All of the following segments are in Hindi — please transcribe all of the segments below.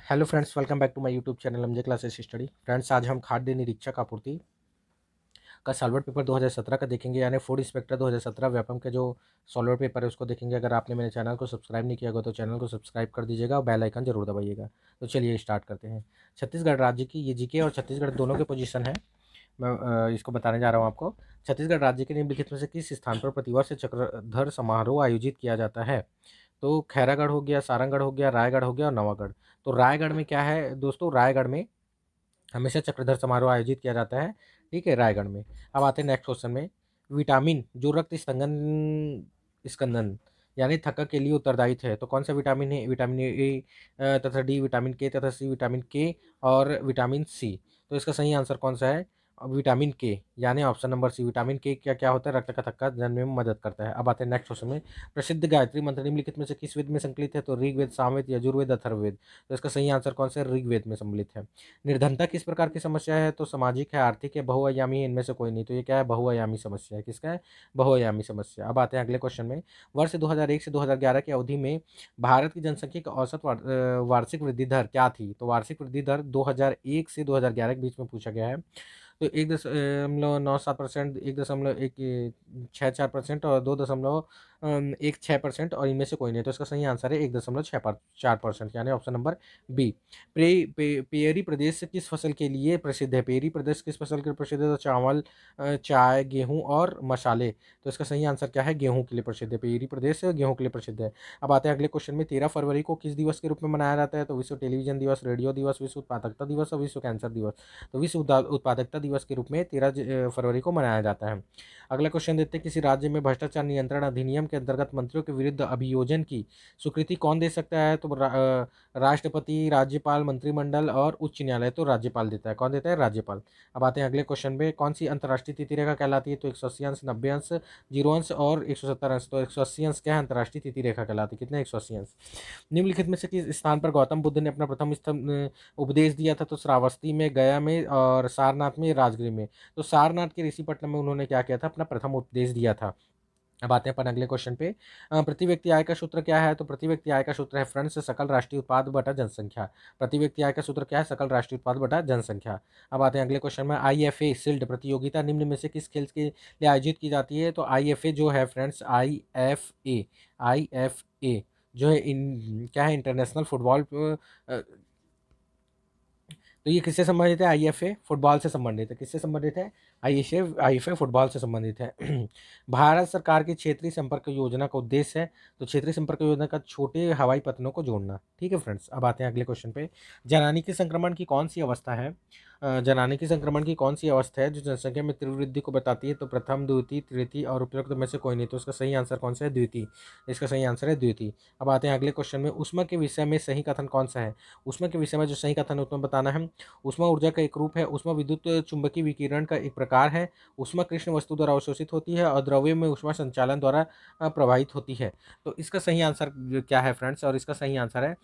Hello friends, welcome back to my YouTube channel MJ classes study. Friends, आज हम खाद्य निरीक्षक आपूर्ति का सॉल्वर पेपर 2017 का देखेंगे, यानी फूड इंस्पेक्टर 2017 व्यापम का जो सॉल्वर पेपर है उसको देखेंगे। अगर आपने मेरे चैनल को सब्सक्राइब नहीं किया होगा तो चैनल को सब्सक्राइब कर दीजिएगा और बेल आइकन जरूर दबाइएगा। तो चलिए स्टार्ट करते हैं। छत्तीसगढ़ राज्य की ये जीके और छत्तीसगढ़ दोनों के पोजीशन है। मैं इसको बताने जा रहा हूँ आपको। छत्तीसगढ़ राज्य के निम्नलिखित में से किस स्थान पर प्रतिवर्ष चक्रधर समारोह आयोजित किया जाता है? तो खैरागढ़ हो गया, सारंगढ़ हो गया, रायगढ़ हो गया और नवागढ़। तो रायगढ़ में क्या है दोस्तों, रायगढ़ में हमेशा चक्रधर समारोह आयोजित किया जाता है। ठीक है, रायगढ़ में। अब आते हैं नेक्स्ट क्वेश्चन में। विटामिन जो रक्त स्कंदन स्कंदन यानी थक्का के लिए उत्तरदायी है, तो कौन सा विटामिन है? विटामिन ए तथा डी, विटामिन के तथा सी, विटामिन के और विटामिन सी। तो इसका सही आंसर कौन सा है? विटामिन के, यानी ऑप्शन नंबर सी। विटामिन के क्या क्या होता है? रक्त का थक्का जानने में मदद करता है। अब आते हैं नेक्स्ट क्वेश्चन में। प्रसिद्ध गायत्री मंत्र निम्नलिखित में से किस वेद में संकलित है? तो ऋग्वेद, सामवेद, यजुर्वेद, अथर्ववेद। तो इसका सही आंसर कौन सा है? ऋग्वेद में सम्मिलित है। निर्धनता किस प्रकार की समस्या है? तो सामाजिक है, आर्थिक है, बहुआयामी है, इनमें से कोई नहीं। तो ये क्या है? बहुआयामी समस्या है। किसका है? बहुआयामी समस्या। अब आते हैं अगले क्वेश्चन में। वर्ष 2001 से 2011 की अवधि में भारत की जनसंख्या की औसत वार्षिक वृद्धि दर क्या थी? तो वार्षिक वृद्धि दर 2001 से 2011 के बीच में पूछा गया है। तो 1.97%, 1.164% और 2.16% और इनमें से कोई नहीं। तो इसका सही आंसर है 1.4%, यानी ऑप्शन नंबर बी। पेयरी प्रदेश किस फसल के लिए प्रसिद्ध है? पेयरी प्रदेश किस फसल के लिए प्रसिद्ध है? तो चावल, चाय, गेहूं और मसाले। तो इसका सही आंसर क्या है? गेहूं के लिए प्रसिद्ध है। पेयरी प्रदेश गेहूं के लिए प्रसिद्ध है। अब आते हैं अगले क्वेश्चन में। 13 फरवरी को किस दिवस के रूप में मनाया जाता है? तो विश्व टेलीविजन दिवस, रेडियो दिवस, विश्व उत्पादकता दिवस और विश्व कैंसर दिवस। तो विश्व उत्पादकता दिवस के रूप में 13 फरवरी को मनाया जाता है। अगला क्वेश्चन देते हैं। किसी राज्य में भ्रष्टाचार नियंत्रण अधिनियम के अंतर्गत मंत्रियों के विरुद्ध अभियोजन की स्वीकृति कौन दे सकता है? तो राष्ट्रपति, राज्यपाल, मंत्रिमंडल और उच्च न्यायालय। तो राज्यपाल देता है। कौन देता है? राज्यपाल। अब आते हैं अगले क्वेश्चन में। कौन सी अंतर्राष्ट्रीय तिथि रेखा कहलाती है? तो 180 अंश, 90 अंश, 0 अंश और 170 अंश। तो 180 अंश क्या है? अंतर्राष्ट्रीय तिथि रेखा कहलाती है। कितने? 180 अंश। निम्नलिखित में से किस स्थान पर गौतम बुद्ध ने अपना प्रथम उपदेश दिया था? तो श्रावस्ती में, गया में और सारनाथ में, राजगीर में। तो सारनाथ के ऋषिपट्टनम में उन्होंने क्या किया था? अपना प्रथम उपदेश दिया था। अब आते हैं अपन अगले क्वेश्चन पे। प्रति व्यक्ति आय का सूत्र क्या है? तो प्रति व्यक्ति आय का सूत्र है फ्रेंड्स सकल राष्ट्रीय उत्पाद बटा जनसंख्या। प्रति व्यक्ति आय का सूत्र क्या है? सकल राष्ट्रीय उत्पाद बटा जनसंख्या। अब आते हैं अगले क्वेश्चन में। IFA शील्ड प्रतियोगिता निम्न में से किस खेल के लिए आयोजित की जाती है? तो IFA जो है फ्रेंड्स, आई एफ ए जो है क्या है? International football. तो ये किससे संबंधित है? IFA फुटबॉल से संबंधित है। किससे संबंधित है? IFA फुटबॉल से संबंधित है। भारत सरकार की क्षेत्रीय संपर्क योजना का उद्देश्य है, तो क्षेत्रीय संपर्क योजना का छोटे हवाई पत्तनों को जोड़ना। ठीक है फ्रेंड्स। अब आते हैं अगले क्वेश्चन पे। जनानी के संक्रमण की कौन सी अवस्था है? जनानी की संक्रमण की कौन सी अवस्था है जो जनसंख्या में तीव्र वृद्धि को बताती है? तो प्रथम, द्वितीय, तृतीय और उपरोक्त में से कोई नहीं। तो इसका सही आंसर कौन सा है? द्वितीय। इसका सही आंसर है द्वितीय। अब आते हैं अगले क्वेश्चन में। ऊष्मा के विषय में सही कथन कौन सा है? ऊष्मा के विषय में जो सही कथन है उसमें बताना है। ऊष्मा ऊर्जा का एक रूप है। ऊष्मा विद्युत चुंबकीय विकिरण का एक प्रकार है। ऊष्मा कृष्ण वस्तु द्वारा अवशोषित होती है और द्रव्य में ऊष्मा संचालन द्वारा प्रवाहित होती है। तो इसका सही आंसर क्या है फ्रेंड्स? और इसका सही आंसर है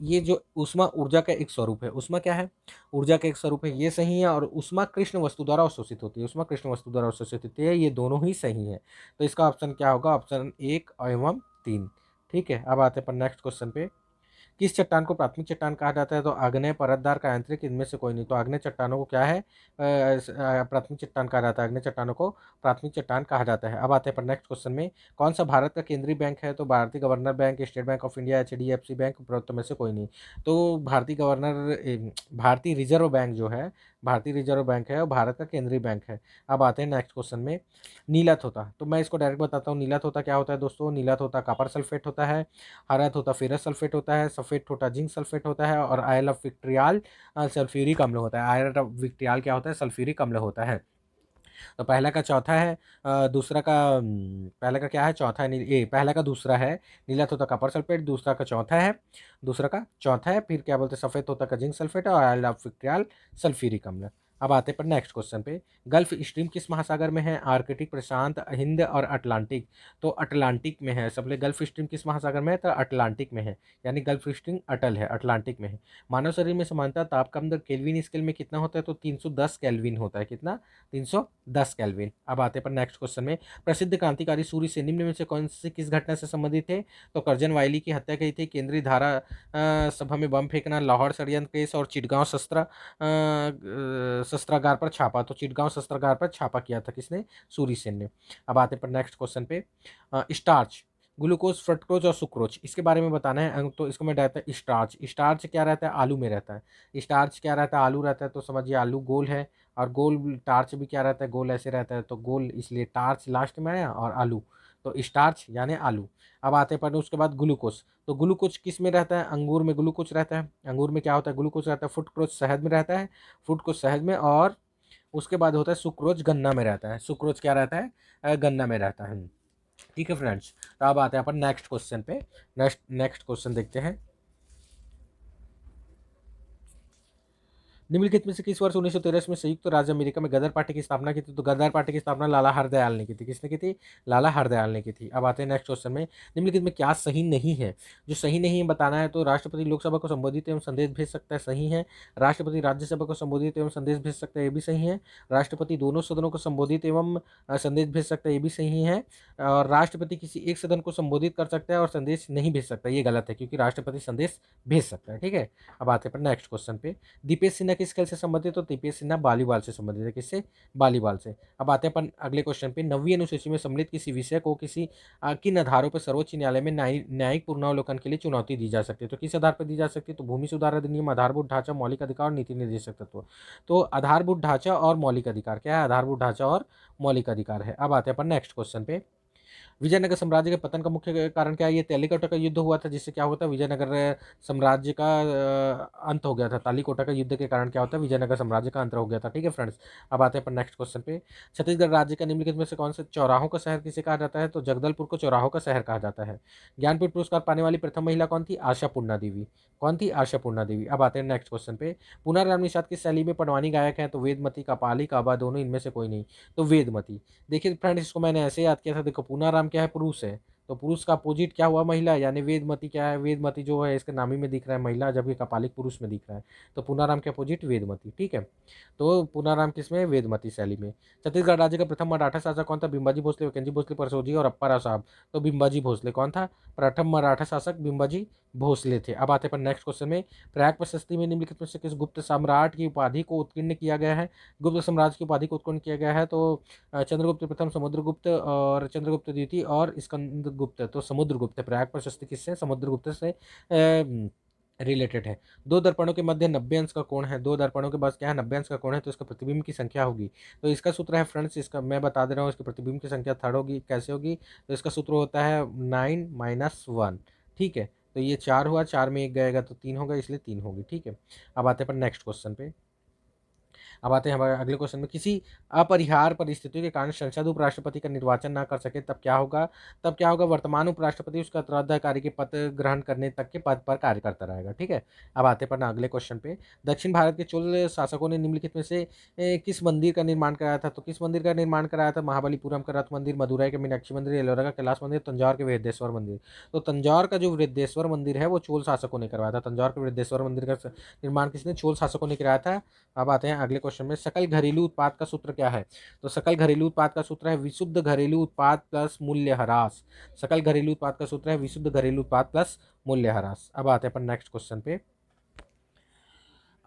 ये जो ऊष्मा ऊर्जा का एक स्वरूप है। ऊष्मा क्या है? ऊर्जा का एक स्वरूप है, ये सही है। और ऊष्मा कृष्ण वस्तु द्वारा अवशोषित होती है। ऊष्मा कृष्ण वस्तु द्वारा अवशोषित होती है, ये दोनों ही सही है। तो इसका ऑप्शन क्या होगा? ऑप्शन 1 एवं 3। ठीक है। अब आते हैं अपन नेक्स्ट क्वेश्चन पे। किस चट्टान को प्राथमिक चट्टान कहा जाता है? तो आग्नेय, परतदार, कायांतरिक, इनमें से कोई नहीं। तो आग्नेय चट्टानों को क्या है? प्राथमिक चट्टान कहा जाता है। आग्नेय चट्टानों को प्राथमिक चट्टान कहा जाता है। अब आते हैं पर नेक्स्ट क्वेश्चन में। कौन सा भारत का केंद्रीय बैंक है? तो भारतीय governor bank, state bank of India, HDFC bank, उपरोक्त में से कोई नहीं। तो भारतीय रिजर्व बैंक जो है, भारतीय रिजर्व बैंक है और भारत का केंद्रीय बैंक है। अब आते हैं नेक्स्ट क्वेश्चन में। नीला तोता, तो मैं इसको डायरेक्ट बताता हूँ। नीला तोता क्या होता है दोस्तों? नीला तोता कॉपर सल्फेट होता है, हरा तोता फेरस सल्फेट होता है, सफ़ेद तोता जिंक सल्फेट होता है और आयल ऑफ विक्ट्रियाल सल्फ्यूरिक अम्ल होता है। आयल ऑफ विक्ट्रियाल क्या होता है? सल्फ्यूरिक अम्ल होता है। तो पहला का चौथा है, दूसरा का पहला का क्या है? चौथा है पहला का दूसरा है नीला तोता कॉपर सल्फेट, दूसरा का चौथा है, दूसरा का चौथा है फिर क्या बोलते हैं? सफ़ेद तोता का जिंक सल्फेट और आयल ऑफ विक्ट्रियाल सल्फ्यूरिक अम्ल। अब आते हैं पर नेक्स्ट क्वेश्चन पे। गल्फ स्ट्रीम किस महासागर में है? आर्कटिक, प्रशांत, हिंद और अटलांटिक। तो अटलांटिक में है। सबले गल्फ स्ट्रीम किस महासागर में है? तो अटलांटिक में है, यानी गल्फ स्ट्रीम अटल है, अटलांटिक में है। मानव शरीर में सामान्यतः ताप का अंदर केल्विन स्केल में कितना होता है? तो 310 केल्विन होता है। कितना? 310 केल्विन। अब आते हैं पर नेक्स्ट क्वेश्चन में। प्रसिद्ध क्रांतिकारी सूर्य से निम्न में से कौन सी किस घटना से संबंधित थे? तो कर्जन वायली की हत्या की थी, केंद्रीय धारा सभा में बम फेंकना, लाहौर षड्यंत्र केस और चिटगांव शस्त्रागार पर छापा। तो चिटगांव शस्त्रागार पर छापा किया था किसने? सूरी सेन ने। अब आते पर नेक्स्ट क्वेश्चन पे। स्टार्च, ग्लूकोज, फ्रक्टोज और सुक्रोज, इसके बारे में बताना है। तो इसको में रहता है स्टार्च। स्टार्च क्या रहता है? आलू में रहता है। स्टार्च क्या रहता है? आलू रहता है। तो समझिए आलू गोल है, और गोल टार्च भी क्या रहता है? गोल ऐसे रहता है, तो गोल इसलिए टार्च लास्ट में आया, और आलू तो स्टार्च यानी आलू। अब आते पर उसके बाद ग्लूकोज। तो ग्लूकोज किस में रहता है? अंगूर में ग्लूकोज रहता है। अंगूर में क्या होता है? ग्लूकोज रहता है। फ्रुक्टोज शहद में रहता है, फ्रुक्टोज शहद में। और उसके बाद होता है सुक्रोज, गन्ना में रहता है। सुक्रोज क्या रहता है? गन्ना में रहता है। ठीक है फ्रेंड्स, तो अब आते हैं अपन नेक्स्ट क्वेश्चन पे। नेक्स्ट क्वेश्चन देखते हैं। निम्नलिखित में से किस वर्ष 1913 में संयुक्त राज्य अमेरिका में गदर पार्टी की स्थापना की थी? तो गदर पार्टी की स्थापना लाला हरदयाल ने की थी। किसने की थी? लाला हरदयाल ने की थी। अब आते हैं नेक्स्ट क्वेश्चन में। निम्नलिखित में क्या सही नहीं है? जो सही नहीं है बताना है। तो राष्ट्रपति लोकसभा को संबोधित एवं संदेश भेज सकता है, सही है। राष्ट्रपति राज्यसभा को संबोधित एवं संदेश भेज सकता है, ये भी सही है। राष्ट्रपति दोनों सदनों को संबोधित एवं संदेश भेज सकता है, ये भी सही है। और राष्ट्रपति किसी एक सदन को संबोधित कर सकता है और संदेश नहीं भेज सकता, ये गलत है, क्योंकि राष्ट्रपति संदेश भेज सकता है। ठीक है। अब आते हैं पर नेक्स्ट क्वेश्चन पे। दीपेश सिन्हा किस खेल से संबंधित? तो दीपेश सिन्हा वॉलीबॉल से संबंधित है। किससे? वॉलीबॉल से। अब आते हैं अपन अगले क्वेश्चन पे। 9वीं अनुसूची में सम्मिलित किसी विषय को किसी किन आधारों पर सर्वोच्च न्यायालय में न्यायिक पुनरावलोकन के लिए चुनौती दी जा सकती है? तो किस आधार पर दी जा सकती है? तो भूमि सुधार अधिनियम, आधारभूत ढांचा, मौलिक अधिकार और नीति निर्देशक तत्व। तो आधारभूत ढांचा और मौलिक अधिकार। क्या है? आधारभूत ढांचा और मौलिक अधिकार है। अब आते हैं अपन नेक्स्ट क्वेश्चन पे। विजयनगर साम्राज्य के पतन का मुख्य कारण क्या है? ये तेलीकोटा का युद्ध हुआ था, जिससे क्या होता है? विजयनगर साम्राज्य का अंत हो गया था। तालीकोटा का युद्ध के कारण क्या होता है? विजयनगर साम्राज्य का अंत हो गया था। ठीक है फ्रेंड्स। अब आते हैं पर नेक्स्ट क्वेश्चन पे। छत्तीसगढ़ राज्य का निम्नलिखित में से कौन से चौराहों का शहर किसे कहा जाता है? तो जगदलपुर को चौराहों का शहर कहा जाता है। ज्ञानपीठ पुरस्कार पाने वाली प्रथम महिला कौन थी? आशा पूर्णा देवी। कौन थी? आशा पूर्णा देवी। अब आते हैं नेक्स्ट क्वेश्चन पे। पुनर्राम निषाद किस शैली में पटवानी गायक है? तो वेदमती, कपाली, काबा, दोनों, इनमें से कोई नहीं। तो वेदमती। देखिए फ्रेंड्स, इसको मैंने ऐसे याद किया था। देखो, पूनाराम क्या है? पुरुष है, तो पुरुष का अपोजिट क्या हुआ? महिला, यानी वेदमती क्या है? वेदमती जो है इसके नामी में दिख रहा है महिला, जबकि कपालिक पुरुष में दिख रहा है। तो पूनाराम के अपोजिट वेदमती। ठीक है। तो पूनाराम किसमें? वेदमती शैली में। छत्तीसगढ़ राज्य का प्रथम मराठा शासक कौन था? बिंबाजी भोसले, वैकेंजी भोसले, परसोजी और अप्पाराव साहब। तो बिंबाजी भोसले कौन था? प्रथम मराठा शासक बिंबाजी भोसले थे। अब आते पर नेक्स्ट क्वेश्चन में। प्रयाग प्रशस्ति में निम्नलिखित में से किस गुप्त सम्राट की उपाधि को उत्कीर्ण किया गया है? गुप्त साम्राज्य की उपाधि को उत्कीर्ण किया गया है। तो चंद्रगुप्त प्रथम, समुद्रगुप्त और चंद्रगुप्त द्वितीय और स्कंदगुप्त। तो समुद्रगुप्त। प्रयाग प्रशस्ति किससे? समुद्रगुप्त से रिलेटेड है। दो दर्पणों के मध्य 90 अंश का कोण है। दो दर्पणों के पास क्या है? 90 अंश का कोण है, तो इसका प्रतिबिंब की संख्या होगी। तो इसका सूत्र है फ्रेंड्स, इसका मैं बता दे रहा हूँ, इसके प्रतिबिंब की संख्या थर्ड होगी। कैसे होगी? तो इसका सूत्र होता है 9 - 1। ठीक है। तो ये 4 हुआ, 4 में 1 गएगा तो 3 होगा, इसलिए 3 होगी। ठीक है। अब आते हैं पर नेक्स्ट क्वेश्चन पे। अब आते हैं हमारे अगले क्वेश्चन में। किसी अपरिहार्य परिस्थितियों के कारण संसद उपराष्ट्रपति का निर्वाचन ना कर सके तब क्या होगा? तब क्या होगा? वर्तमान उपराष्ट्रपति उसका उत्तराधिकारी के पद ग्रहण करने तक के पद पर कार्य करता रहेगा। ठीक है। अब आते हैं अगले क्वेश्चन पे। दक्षिण भारत के चोल शासकों ने निम्नलिखित में से किस मंदिर का निर्माण कराया था? तो किस मंदिर का निर्माण कराया था? महाबलीपुरम का रथ मंदिर, मदुरई के मीनाक्षी मंदिर, एलोरा का कैलाश मंदिर, तंजौर के वृद्धेश्वर मंदिर। तो तंजौर का जो वृद्धेश्वर मंदिर है वो चोल शासकों ने करवाया था। तंजौर के वृद्धेश्वर मंदिर का निर्माण किसने? चोल शासकों ने कराया था। अब आते हैं अगले क्वेश्चन में। सकल घरेलू उत्पाद का सूत्र क्या है? तो सकल घरेलू उत्पाद का सूत्र है विशुद्ध घरेलू उत्पाद प्लस मूल्यह्रास। सकल घरेलू उत्पाद का सूत्र है विशुद्ध घरेलू उत्पाद प्लस मूल्यह्रास। अब आते हैं अपन नेक्स्ट क्वेश्चन पे।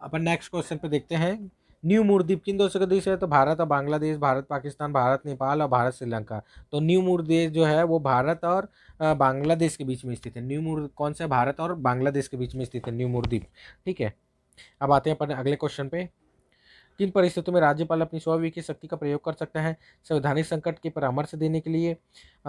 अपन नेक्स्ट क्वेश्चन पे देखते हैं। न्यू मूरद्वीप किन देशों का देश है? तो भारत और बांग्लादेश, भारत पाकिस्तान, भारत नेपाल और भारत श्रीलंका। तो न्यू मूरद्वीप जो है वो भारत और बांग्लादेश के बीच में स्थित है। न्यू मूर कौन सा है? भारत और बांग्लादेश के बीच में स्थित है न्यू मूरद्वीप। ठीक है। अब आते हैं अपन अगले क्वेश्चन पे। किन परिस्थितियों में राज्यपाल अपनी स्वविवेक की शक्ति का प्रयोग कर सकते हैं? संवैधानिक संकट के परामर्श देने के लिए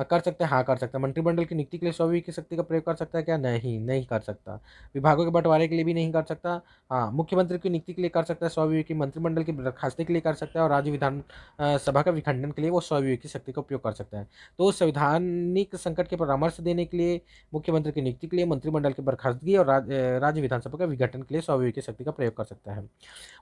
कर सकते हैं। हाँ, कर सकते हैं। मंत्रिमंडल की नियुक्ति के लिए स्वविवेक की शक्ति का प्रयोग कर सकता है क्या? नहीं, नहीं कर सकता। विभागों के बंटवारे के लिए भी नहीं कर सकता। हाँ, मुख्यमंत्री की नियुक्ति के लिए कर सकता है स्वविवेक की, मंत्रिमंडल की बर्खास्ती के लिए कर सकता है, और राज्य विधान सभा का विखंडन के लिए वो स्वविवेक की शक्ति का उपयोग कर सकता है। तो संवैधानिक संकट के परामर्श देने के लिए, मुख्यमंत्री की नियुक्ति के लिए, मंत्रिमंडल की बर्खास्तगी और राज्य विधानसभा का विघटन के लिए स्वविवेक की शक्ति का प्रयोग कर सकता है।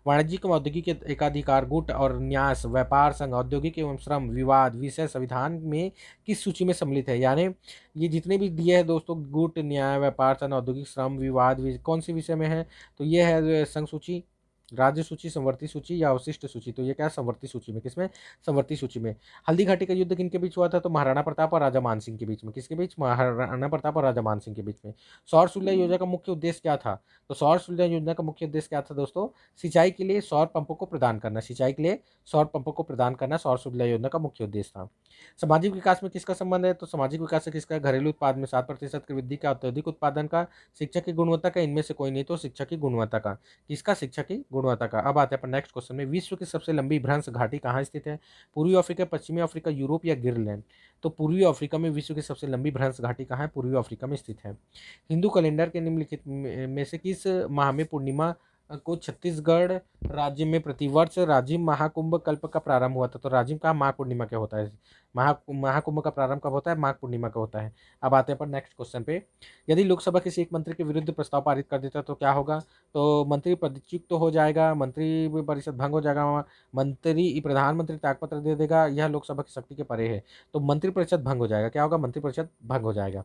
वाणिज्यिक और औद्योगिक अनुच्छेद एकाधिकार गुट और न्यास व्यापार संघ औद्योगिक एवं श्रम विवाद विषय संविधान में किस सूची में सम्मिलित है? यानी ये जितने भी दिए हैं दोस्तों, गुट न्याय व्यापार संघ औद्योगिक श्रम विवाद कौन सी विषय में है? तो ये है संघ सूची, राज्य सूची, संवर्ती सूची या अवशिष्ट सूची। तो ये क्या है? संवर्ती सूची में। किसमें? संवर्ती सूची में। हल्दी घाटी का युद्ध किनके बीच हुआ था? तो महाराणा प्रताप और राजा मान सिंह के बीच में। किसके बीच? महाराणा प्रताप और राजा मान सिंह के बीच में। सौर सुलह योजना का मुख्य उद्देश्य क्या था? तो सौर सुलह योजना का मुख्य उद्देश्य क्या था दोस्तों? सिंचाई के लिए सौर पंपों को प्रदान करना। सिंचाई के लिए सौर पंपों को प्रदान करना सौर सुलह योजना का मुख्य उद्देश्य था। सामाजिक विकास में किसका संबंध है? तो सामाजिक विकास से किसका? घरेलू उत्पाद में 7% की वृद्धि का, अत्यधिक उत्पादन का, शिक्षा की गुणवत्ता का, इनमें से कोई नहीं। तो शिक्षा की गुणवत्ता का। किसका? शिक्षा की गुणवत्ता का। अब आते हैं अपन नेक्स्ट क्वेश्चन में। विश्व की सबसे लंबी भ्रंश घाटी कहाँ स्थित है? पूर्वी अफ्रीका, पश्चिमी अफ्रीका, यूरोप या ग्रीनलैंड? तो पूर्वी अफ्रीका में विश्व की सबसे लंबी भ्रंश घाटी कहाँ है? पूर्वी अफ्रीका में स्थित है। हिंदू कैलेंडर के निम्नलिखित में से किस माह में पूर्णिमा को छत्तीसगढ़ राज्य में प्रतिवर्ष राजिम महाकुंभ कल्प का प्रारंभ हुआ था? तो राजिम का माघ पूर्णिमा क्या होता है? महाकुंभ का प्रारंभ कब होता है? माघ पूर्णिमा का होता है। अब आते हैं पर नेक्स्ट क्वेश्चन पे। यदि लोकसभा किसी एक मंत्री के विरुद्ध प्रस्ताव पारित कर देता तो क्या होगा? तो मंत्री पदच्युत तो हो जाएगा, मंत्री परिषद भंग हो जाएगा, मंत्री प्रधानमंत्री त्यागपत्र दे देगा, यह लोकसभा की शक्ति के परे है। तो मंत्री परिषद भंग हो जाएगा। क्या होगा? मंत्री परिषद भंग हो जाएगा।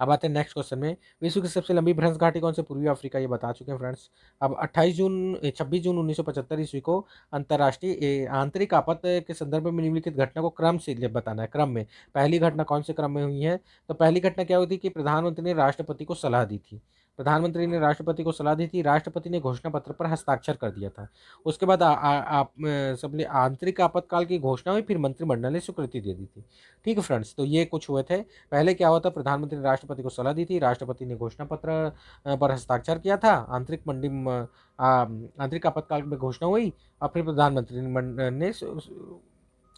अब आते हैं नेक्स्ट क्वेश्चन में। विश्व की सबसे लंबी भ्रंश घाटी कौन से? पूर्वी अफ्रीका, ये बता चुके हैं फ्रेंड्स। अब 26 जून 1975 ईस्वी को अंतर्राष्ट्रीय आंतरिक आपात के संदर्भ में निम्नलिखित घटना को क्रम से बताना है। क्रम में पहली घटना कौन से क्रम में हुई है? तो पहली घटना क्या हुई थी कि प्रधानमंत्री ने राष्ट्रपति को सलाह दी थी। प्रधानमंत्री ने राष्ट्रपति को सलाह दी थी, राष्ट्रपति ने घोषणा पत्र पर हस्ताक्षर कर दिया था। उसके बाद सबने आंतरिक आपातकाल की घोषणा हुई, फिर मंत्रिमंडल ने स्वीकृति दे दी थी। ठीक है फ्रेंड्स, तो ये कुछ हुए थे। पहले क्या हुआ था? प्रधानमंत्री ने राष्ट्रपति को सलाह दी थी, राष्ट्रपति ने घोषणा पत्र पर हस्ताक्षर किया था, आंतरिक आपातकाल में घोषणा हुई और फिर प्रधानमंत्री ने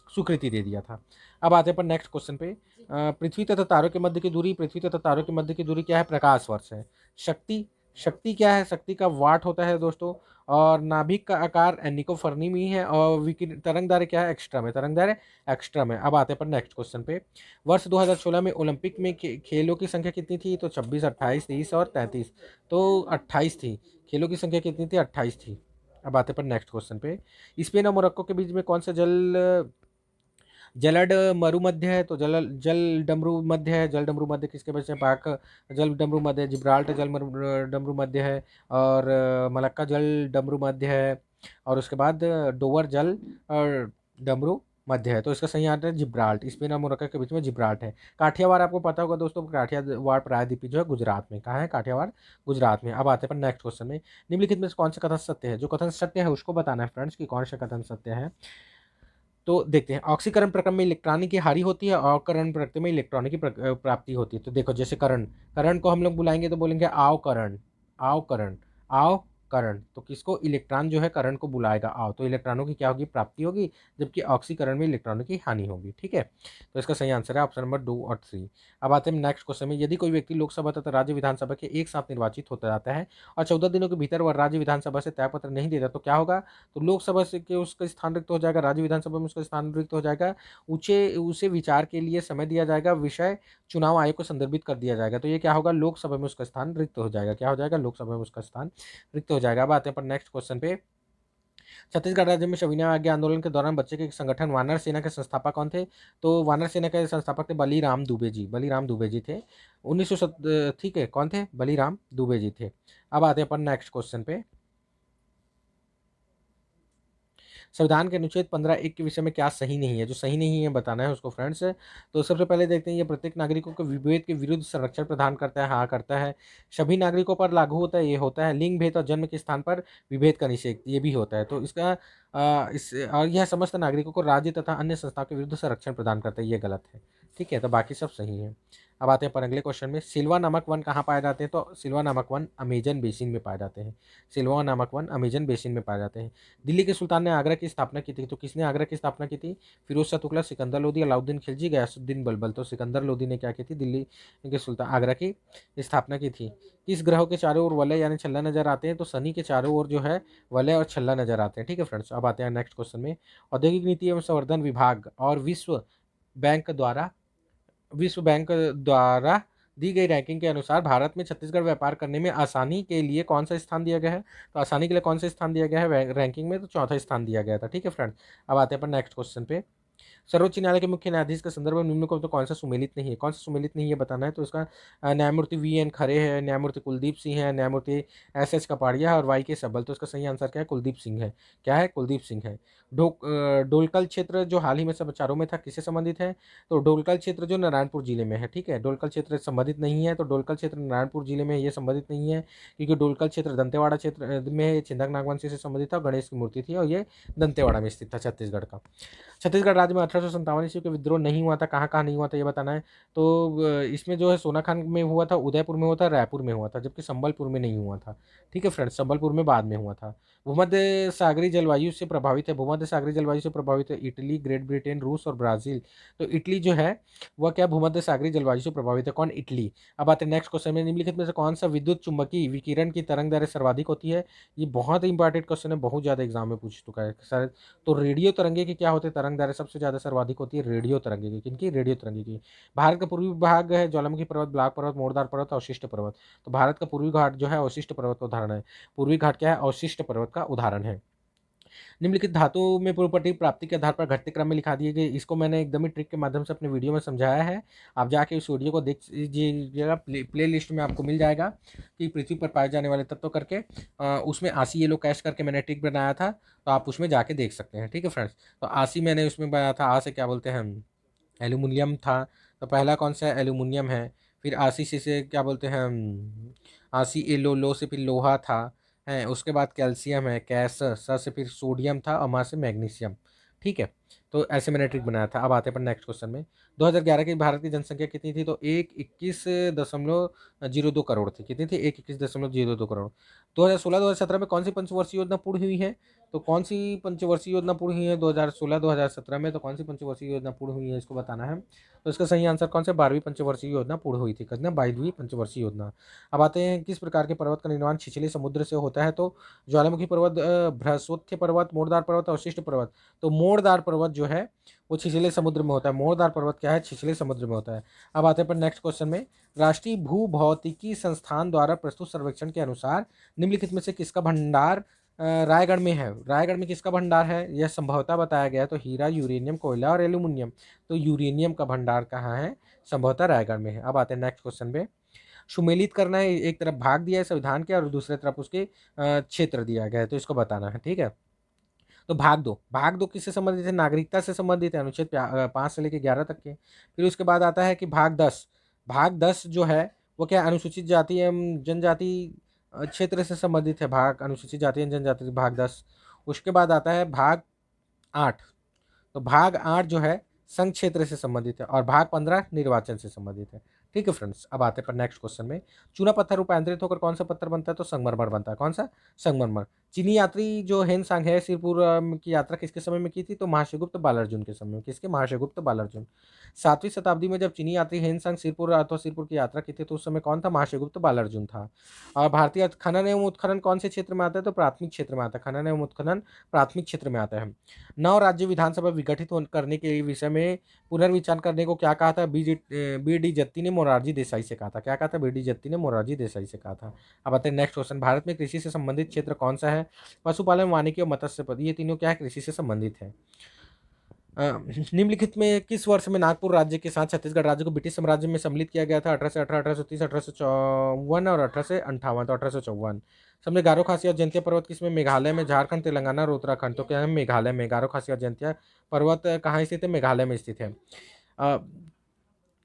स्वीकृति दे दिया था। अब आते हैं पर नेक्स्ट क्वेश्चन पे। पृथ्वी तथा तारों के मध्य की दूरी, पृथ्वी तथा तारों के मध्य की दूरी क्या है? प्रकाश वर्ष है। शक्ति, शक्ति क्या है? शक्ति का वाट होता है दोस्तों। और नाभिक का आकार एनिकोफर्नी में है। और विकिरण तरंग दैर्घ्य क्या है? एक्स्ट्रा में। तरंग दैर्घ्य एक्स्ट्रा में। अब आते हैं पर नेक्स्ट क्वेश्चन पे। वर्ष 2016 में ओलंपिक में खेलों की संख्या कितनी थी? तो 26, 28, 30 और 33। तो 28 थी। खेलों की संख्या कितनी थी? 28 थी। अब आते हैं पर नेक्स्ट क्वेश्चन पे। स्पेन और मोरक्को के बीच में कौन सा जलड मरुमध्य है? तो जल डमरू मध्य है। जल डमरू मध्य किसके बीच में? पाक जल डमरू मध्य, जिब्राल्टर जल डमरू मध्य है, और मलक्का जल डमरू मध्य है, और उसके बाद डोवर जल और डमरू मध्य है। तो इसका सही आंसर है जिब्राल्ट। स्पेन और मोरक्को के बीच में जिब्राल्ट है। काठियावाड़ आपको पता होगा दोस्तों, काठियावाड़ प्रायद्वीप जो है गुजरात में। कहाँ है काठियावाड़? गुजरात में। अब आते हैं पर नेक्स्ट क्वेश्चन में। निम्नलिखित में से कौन सा कथन सत्य है? जो कथन सत्य है उसको बताना है फ्रेंड्स कि कौन सा कथन सत्य है। तो देखते हैं। ऑक्सीकरण प्रक्रम में इलेक्ट्रॉनिक की हानि होती है, अवकरण प्रक्रिया में इलेक्ट्रॉनिक की प्राप्ति होती है। तो देखो जैसे करण, करण को हम लोग बुलाएंगे तो बोलेंगे आवकरण, आवकरण, आवकरण। तो किसको? इलेक्ट्रॉन जो है करण को बुलाएगा आव, तो इलेक्ट्रॉनों की क्या होगी? प्राप्ति होगी, जबकि ऑक्सीकरण में इलेक्ट्रॉनों की हानि होगी। ठीक है, तो इसका सही आंसर है ऑप्शन नंबर 2 और 3। अब आते हैं नेक्स्ट क्वेश्चन में। यदि कोई व्यक्ति लोकसभा तथा राज्य विधानसभा के एक साथ निर्वाचित होता जाता है और 14 दिनों के भीतर वह राज्य विधानसभा से त्यागपत्र नहीं देता तो क्या होगा? तो लोकसभा से के उसका स्थान रिक्त हो जाएगा, राज्य विधानसभा में उसका स्थान रिक्त हो जाएगा। उसे विचार के लिए समय दिया जाएगा, विषय चुनाव आयोग को संदर्भित कर दिया जाएगा। तो ये क्या होगा? लोकसभा में उसका स्थान रिक्त हो जाएगा। क्या हो जाएगा? लोकसभा में उसका स्थान रिक्त हो जाएगा। अब आते हैं पर नेक्स्ट क्वेश्चन पे। छत्तीसगढ़ राज्य में सविनय आज्ञा आंदोलन के दौरान बच्चे के संगठन वानर सेना के संस्थापक कौन थे? तो वानर सेना के संस्थापक थे बलीराम दुबे जी। बलीराम दुबे जी थे 1900। ठीक है, कौन थे? बलीराम दुबे जी थे। अब आते हैं अपन नेक्स्ट क्वेश्चन पे। संविधान के अनुच्छेद 15(1) के विषय में क्या सही नहीं है? जो सही नहीं है बताना है उसको फ्रेंड्स। तो सबसे पहले देखते हैं, ये प्रत्येक नागरिकों को विभेद के विरुद्ध संरक्षण प्रदान करता है। हाँ करता है। सभी नागरिकों पर लागू होता है, ये होता है। लिंग भेद और जन्म के स्थान पर विभेद का निषेध, ये भी होता है। तो इसका और यह समस्त नागरिकों को राज्य तथा अन्य संस्थाओं के विरुद्ध संरक्षण प्रदान करता है, ये गलत है। ठीक है, तो बाकी सब सही है। अब आते हैं पर अगले क्वेश्चन में। सिल्वा नामक वन कहाँ पाए जाते हैं? तो सिल्वा नामक वन अमेजन बेसिन में पाए जाते हैं। सिल्वा नामक वन अमेजन बेसिन में पाए जाते हैं। दिल्ली के सुल्तान ने आगरा की स्थापना की थी। तो किसने आगरा की स्थापना की थी? फिरोज शाह तुगलक, सिकंदर लोदी, अलाउद्दीन खिलजी, गयासुद्दीन बलबल। तो सिकंदर लोदी ने क्या की थी? दिल्ली के सुल्तान आगरा की स्थापना की थी। किस ग्रह के चारों ओर वलय यानी छल्ला नजर आते हैं? तो शनि के चारों ओर जो है वलय और छल्ला नजर आते हैं। ठीक है फ्रेंड्स, अब आते हैं नेक्स्ट क्वेश्चन में। औद्योगिक नीति एवं संवर्धन विभाग और बैंक द्वारा विश्व बैंक द्वारा दी गई रैंकिंग के अनुसार भारत में छत्तीसगढ़ व्यापार करने में आसानी के लिए कौन सा स्थान दिया गया है? तो आसानी के लिए कौन सा स्थान दिया गया है रैंकिंग में? तो चौथा स्थान दिया गया था। ठीक है फ्रेंड, अब आते हैं अपन नेक्स्ट क्वेश्चन पे। सर्वोच्च न्यायालय के मुख्य न्यायाधीश के संदर्भ में निम्न को तो कौन सा सुमेलित नहीं है? कौन सा सुमेलित नहीं है बताना है। तो इसका न्यायमूर्ति वी.एन. खरे है, न्यायमूर्ति कुलदीप सिंह है, न्यायमूर्ति एस.एच. कपाड़िया और वाई.के. सबल। तो इसका सही आंसर क्या है? कुलदीप सिंह है। क्या है? कुलदीप सिंह है। डोलकल क्षेत्र जो हाल ही में समाचारों में था, किससे संबंधित है? तो डोलकल क्षेत्र जो नारायणपुर जिले में है। ठीक है, डोलकल क्षेत्र संबंधित नहीं है, तो डोलकल क्षेत्र नारायणपुर जिले में ये संबंधित नहीं है, क्योंकि डोलकल क्षेत्र दंतेवाड़ा क्षेत्र में छिंदक नागवंशी से संबंधित था, गणेश की मूर्ति थी और ये दंतेवाड़ा में स्थित था छत्तीसगढ़ का। छत्तीसगढ़ राज्य में 1857 ईस्वी का विद्रोह नहीं हुआ था, कहाँ-कहाँ नहीं हुआ था ये बताना है। तो इसमें जो है सोनाखान में हुआ था, उदयपुर में हुआ था, रायपुर में हुआ था, जबकि संबलपुर में नहीं हुआ था। ठीक है फ्रेंड्स, संबलपुर में बाद में हुआ था। भूमध्य सागरीय जलवायु से प्रभावित है, भूमध्य सागरीय जलवायु से प्रभावित है इटली, ग्रेट ब्रिटेन, रूस और ब्राज़ील। तो इटली जो है वह क्या भूमध्य सागरीय जलवायु से प्रभावित है? कौन? इटली। अब आते हैं नेक्स्ट क्वेश्चन में, निम्नलिखित में से कौन सा विद्युत चुम्बकीय विकिरण की तरंग दैर्ध्य सर्वाधिक होती है? ये बहुत इंपॉर्टेंट क्वेश्चन है, बहुत ज़्यादा एग्जाम में पूछ चुका है सर। तो रेडियो तरंगे की क्या होते हैं तरंग दैर्ध्य सबसे ज़्यादा सर्वाधिक होती है? रेडियो तरंगे की। किनकी? रेडियो तरंगे की। भारत का पूर्वी भाग है ज्वालामुखी पर्वत, ब्लाक पर्वत, मोरदार पर्वत, अवशिष्ट पर्वत। तो भारत का पूर्वी घाट जो है अवशिष्ट पर्वत का उदाहरण है। पूर्वी घाट क्या है? अवशिष्ट पर्वत का उदाहरण है। निम्नलिखित धातु में प्रॉपर्टी प्राप्ति के आधार पर घटते क्रम में लिखा दिए गए। इसको मैंने एकदम ही ट्रिक के माध्यम से अपने वीडियो में समझाया है। आप जाके इस वीडियो को देख लीजिएगा, प्ले लिस्ट में आपको मिल जाएगा कि पृथ्वी पर पाए जाने वाले तत्व करके उसमें आसी येलो कैश करके मैंने ट्रिक बनाया था, तो आप उसमें जाके देख सकते हैं। ठीक है फ्रेंड्स, तो आसी मैंने उसमें बनाया था। आ से क्या बोलते हैं? एल्यूमिनियम था। तो पहला कौन सा है? एल्यूमिनियम है। फिर आसी से क्या बोलते हैं? आसी ए लो से फिर लोहा था है। उसके बाद कैल्शियम है, कैस स से फिर सोडियम था और माँ से मैग्नीशियम। ठीक है, तो ऐसे मैंने ट्रिक बनाया था। अब आते हैं पर नेक्स्ट क्वेश्चन में। 2011 की भारत की जनसंख्या कितनी थी? तो 121.02 करोड़ थी। कितनी थी? 121.02 करोड़। 2016-2017 में कौन सी पंचवर्षीय योजना पूर्ण हुई है? तो कौन सी पंचवर्षीय योजना पूर्ण हुई है 2016-2017 में? तो कौन सी पंचवर्षीय योजना पूर्ण हुई है इसको बताना है। तो इसका सही आंसर कौन सा? 12वीं पंचवर्षीय योजना पूर्ण हुई थी। कितना? 22वीं पंचवर्षीय योजना। अब आते हैं किस प्रकार के पर्वत का निर्माण छिछले समुद्र से होता है? तो ज्वालामुखी पर्वत, बृहस्पति पर्वत, मोड़दार पर्वत, अवशिष्ट पर्वत। तो मोड़दार पर्वत जो है वो छिछले समुद्र में होता है। मोड़दार पर्वत क्या है? छिछले समुद्र में होता है। अब आते हैं पर नेक्स्ट क्वेश्चन में। राष्ट्रीय भूभौतिकी संस्थान द्वारा प्रस्तुत सर्वेक्षण के अनुसार निम्नलिखित में से किसका भंडार रायगढ़ में है? रायगढ़ में किसका भंडार है यह संभवतः बताया गया है। तो हीरा, यूरेनियम, कोयला और एल्यूमिनियम। तो यूरेनियम का भंडार कहाँ है? संभवतः रायगढ़ में है। अब आते हैं नेक्स्ट क्वेश्चन पे। सुमेलित करना है, एक तरफ भाग दिया है संविधान के और दूसरे तरफ उसके क्षेत्र दिया गया है, तो इसको बताना है। ठीक है, तो भाग दो किससे संबंधित है? नागरिकता से संबंधित है, अनुच्छेद 5 से लेकर 11 तक के। फिर उसके बाद आता है कि भाग 10 जो है वो क्या? अनुसूचित जाति एवं जनजाति क्षेत्र से संबंधित है। भाग अनुसूचित जाति एवं जनजाति भाग 10। उसके बाद आता है भाग 8। तो भाग 8 जो है संघ क्षेत्र से संबंधित है और भाग 15 निर्वाचन से संबंधित है। ठीक है फ्रेंड्स, अब आते हैं पर नेक्स्ट क्वेश्चन में। चूना पत्थर रूपांतरित होकर कौन सा पत्थर बनता है? तो संगमरमर बनता है। कौन सा? संगमरमर। चीनी यात्री जो हेनसांग है सिरपुर की यात्रा किसके समय में की थी? तो महाशिवगुप्त बालार्जुन के समय में। किसके? महाशिवगुप्त बालार्जुन। 7वीं शताब्दी में जब चीनी यात्री हेनसांग सिरपुर अथवा सिरपुर की यात्रा की थी तो उस समय कौन था? महाशिवगुप्त बालार्जुन था। और भारतीय खनन एवं उत्खनन कौन से क्षेत्र में आता है? तो प्राथमिक क्षेत्र में आता है। खनन एवं उत्खनन प्राथमिक क्षेत्र में आता है। नौ राज्य विधानसभा विघटित करने के विषय में पुनर्विचार करने को क्या कहा था? बी डी जत्ती ने मोरारजी देसाई से कहा था। क्या कहा था? बी डी जत्ती ने मोरारजी देसाई से कहा था। अब आते हैं नेक्स्ट क्वेश्चन। भारत में कृषि से संबंधित क्षेत्र कौन सा है? पशुपालन, वानिकी और मत्स्य पद, ये तीनों क्या है? कृषि से संबंधित है। निम्नलिखित में किस वर्ष में नागपुर राज्य के साथ छत्तीसगढ़ राज्य को ब्रिटिश साम्राज्य में सम्मिलित किया गया था? 1818, 1830, 1854 और 1858। तो 1854। समझे। गारो खासी और जयंतिया पर्वत किसमें? मेघालय में, झारखंड, तेलंगाना और उत्तराखंड। तो क्या है? मेघालय में। गारो खासी और जयंतिया पर्वत कहाँ स्थित है? मेघालय में स्थित है।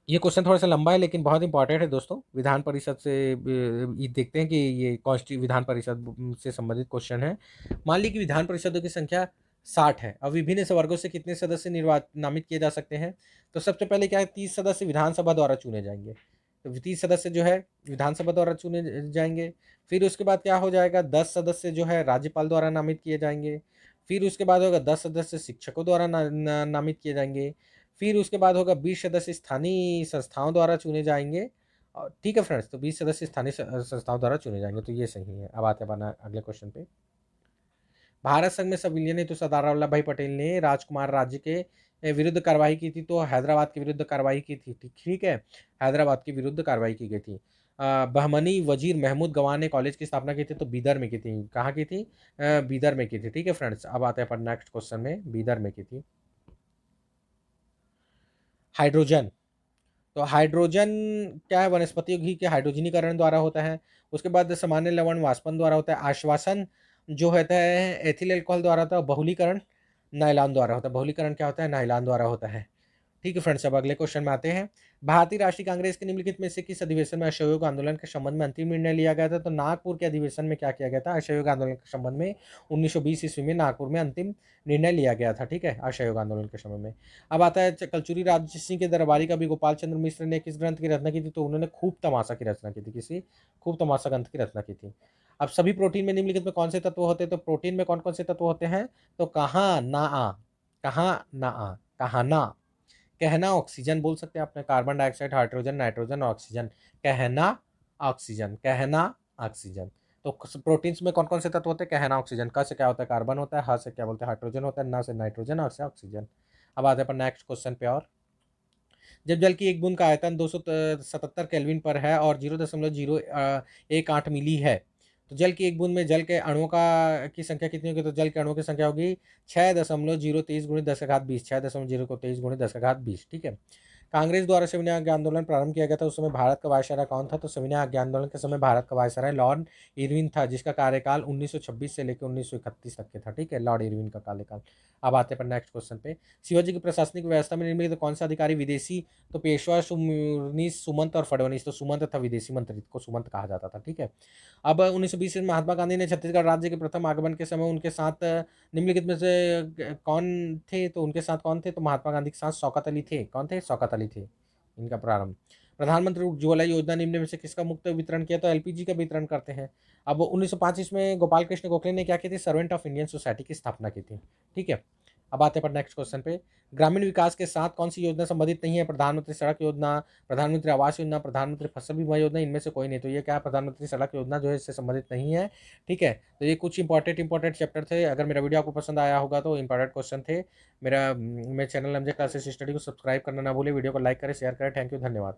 ये क्वेश्चन थोड़ा सा लंबा है लेकिन बहुत इंपॉर्टेंट है दोस्तों। विधान परिषद से ये देखते हैं कि ये कॉन्स्टिट्यूट विधान परिषद से संबंधित क्वेश्चन है। मान लीजिए कि विधान परिषदों की संख्या 60 है। अब विभिन्न वर्गों से कितने सदस्य नामित किए जा सकते हैं? तो सबसे पहले क्या है? 30 सदस्य विधानसभा द्वारा चुने जाएंगे। तो 30 सदस्य जो है विधानसभा द्वारा चुने जाएंगे। फिर उसके बाद क्या हो जाएगा? 10 सदस्य जो है राज्यपाल द्वारा नामित किए जाएंगे। फिर उसके बाद होगा 10 सदस्य शिक्षकों द्वारा नामित किए जाएंगे। फिर उसके बाद होगा 20 सदस्य स्थानीय संस्थाओं द्वारा चुने जाएंगे। और ठीक है फ्रेंड्स, तो 20 सदस्य स्थानीय संस्थाओं द्वारा चुने जाएंगे, तो ये सही है। अब आते हैं अपना अगले क्वेश्चन पे। भारत संघ में संविलियन हेतु सरदार वल्लभ भाई पटेल ने राजकुमार राज्य के विरुद्ध कार्रवाई की थी, तो हैदराबाद के विरुद्ध कार्रवाई की थी, ठीक है, हैदराबाद के विरुद्ध कार्रवाई की गई थी। बहमनी वजीर महमूद गवान ने कॉलेज की स्थापना की थी, तो बीदर में की थी। कहाँ की थी? बीदर में की थी। ठीक है फ्रेंड्स, अब आते हैं अपन नेक्स्ट क्वेश्चन में। बीदर में की थी। हाइड्रोजन, तो हाइड्रोजन क्या है? वनस्पतियों घी के हाइड्रोजनीकरण द्वारा होता है। उसके बाद सामान्य लवण वाष्पन द्वारा होता है। आश्वासन जो होता है एथिल अल्कोहल द्वारा होता है। बहुलीकरण नाइलॉन द्वारा होता है। बहुलीकरण क्या होता है? नाइलॉन द्वारा होता है। ठीक है फ्रेंड्स, अब अगले क्वेश्चन में आते हैं। भारतीय राष्ट्रीय कांग्रेस के निम्नलिखित में से किस अधिवेशन में असहयोग आंदोलन के संबंध में अंतिम निर्णय लिया गया था? तो नागपुर के अधिवेशन में क्या किया गया था? असहयोग आंदोलन के संबंध में 1920 ईस्वी में नागपुर में अंतिम निर्णय लिया गया था। ठीक है, असहयोग आंदोलन के समय में। अब आता है कलचुरी राज सिंह के दरबारी कवि गोपाल चंद्र मिश्र ने किस ग्रंथ की रचना की थी? तो उन्होंने खूब तमाशा की रचना की थी। किसी खूब तमाशा ग्रंथ की रचना की थी। अब सभी प्रोटीन में निम्नलिखित में कौन से तत्व होते हैं? तो प्रोटीन में कौन कौन से तत्व होते हैं? तो कहाँ ना आ, कहाँ ना आ, कहाँ ना, कहना ऑक्सीजन बोल सकते हैं आपने, carbon dioxide, hydrogen, nitrogen, oxygen. कहना ऑक्सीजन, कहना ऑक्सीजन। तो प्रोटीन्स में कौन कौन से तत्व होते हैं? कहना ऑक्सीजन। क से क्या होता है? कार्बन होता है। ह से क्या बोलते हैं? हाइड्रोजन होता है। ना से नाइट्रोजन, और से ऑक्सीजन। अब आते हैं अपन नेक्स्ट क्वेश्चन पे। और जब जल की एक बूंद का आयतन 277 केल्विन पर है और 0.018 मिली है, तो जल की एक बूंद में जल के अणुओं का की संख्या कितनी होगी? तो जल के अणुओं की संख्या होगी 6.023 गुणित 10 का घात 20, 6.023 गुणित 10 का घात 20। ठीक है। कांग्रेस द्वारा सविनय आज्ञा आंदोलन प्रारंभ किया गया था, उस समय भारत का वायसराय कौन था? तो सविनय आज्ञा आंदोलन के समय भारत का वायसराय लॉर्ड इरविन था, जिसका कार्यकाल 1926 से लेकर 1931 तक के था। ठीक है, लॉर्ड इरविन का कार्यकाल। अब आते हैं नेक्स्ट क्वेश्चन पे। शिवाजी की प्रशासनिक व्यवस्था में निम्नलिखित कौन सा अधिकारी विदेशी? तो पेशवा, सुमनीस, सुमंत और फडणवीस। तो सुमंत था विदेशी मंत्री को सुमंत कहा जाता था। ठीक है। अब 1920 में महात्मा गांधी ने छत्तीसगढ़ राज्य के प्रथम आगमन के समय उनके साथ निम्नलिखित में से कौन थे? तो उनके साथ कौन थे? तो महात्मा गांधी के साथ शौकत अली थे। कौन थे? शौकत अली थे। इनका प्रारंभ। प्रधानमंत्री उज्ज्वला योजना निम्न में से किसका मुफ्त वितरण किया? तो एलपीजी का वितरण करते हैं। अब 1925 में गोपाल कृष्ण गोखले ने क्या की थी? सर्वेंट ऑफ इंडियन सोसाइटी की स्थापना की थी। ठीक है। अब आते हैं पर नेक्स्ट क्वेश्चन पे। ग्रामीण विकास के साथ कौन सी योजना संबंधित नहीं है? प्रधानमंत्री सड़क योजना, प्रधानमंत्री आवास योजना, प्रधानमंत्री फसल बीमा योजना, इनमें से कोई नहीं। तो ये क्या है? प्रधानमंत्री सड़क योजना जो है इससे संबंधित नहीं है। ठीक है। तो ये कुछ इंपॉर्टेंट चैप्टर थे। अगर मेरा वीडियो आपको पसंद आया होगा तो इंपॉर्टेंट क्वेश्चन थे। मेरे चैनल एमजे क्लासेस स्टडी को सब्सक्राइब करना ना भूले, वीडियो को लाइक करें, शेयर करें। थैंक यू, धन्यवाद।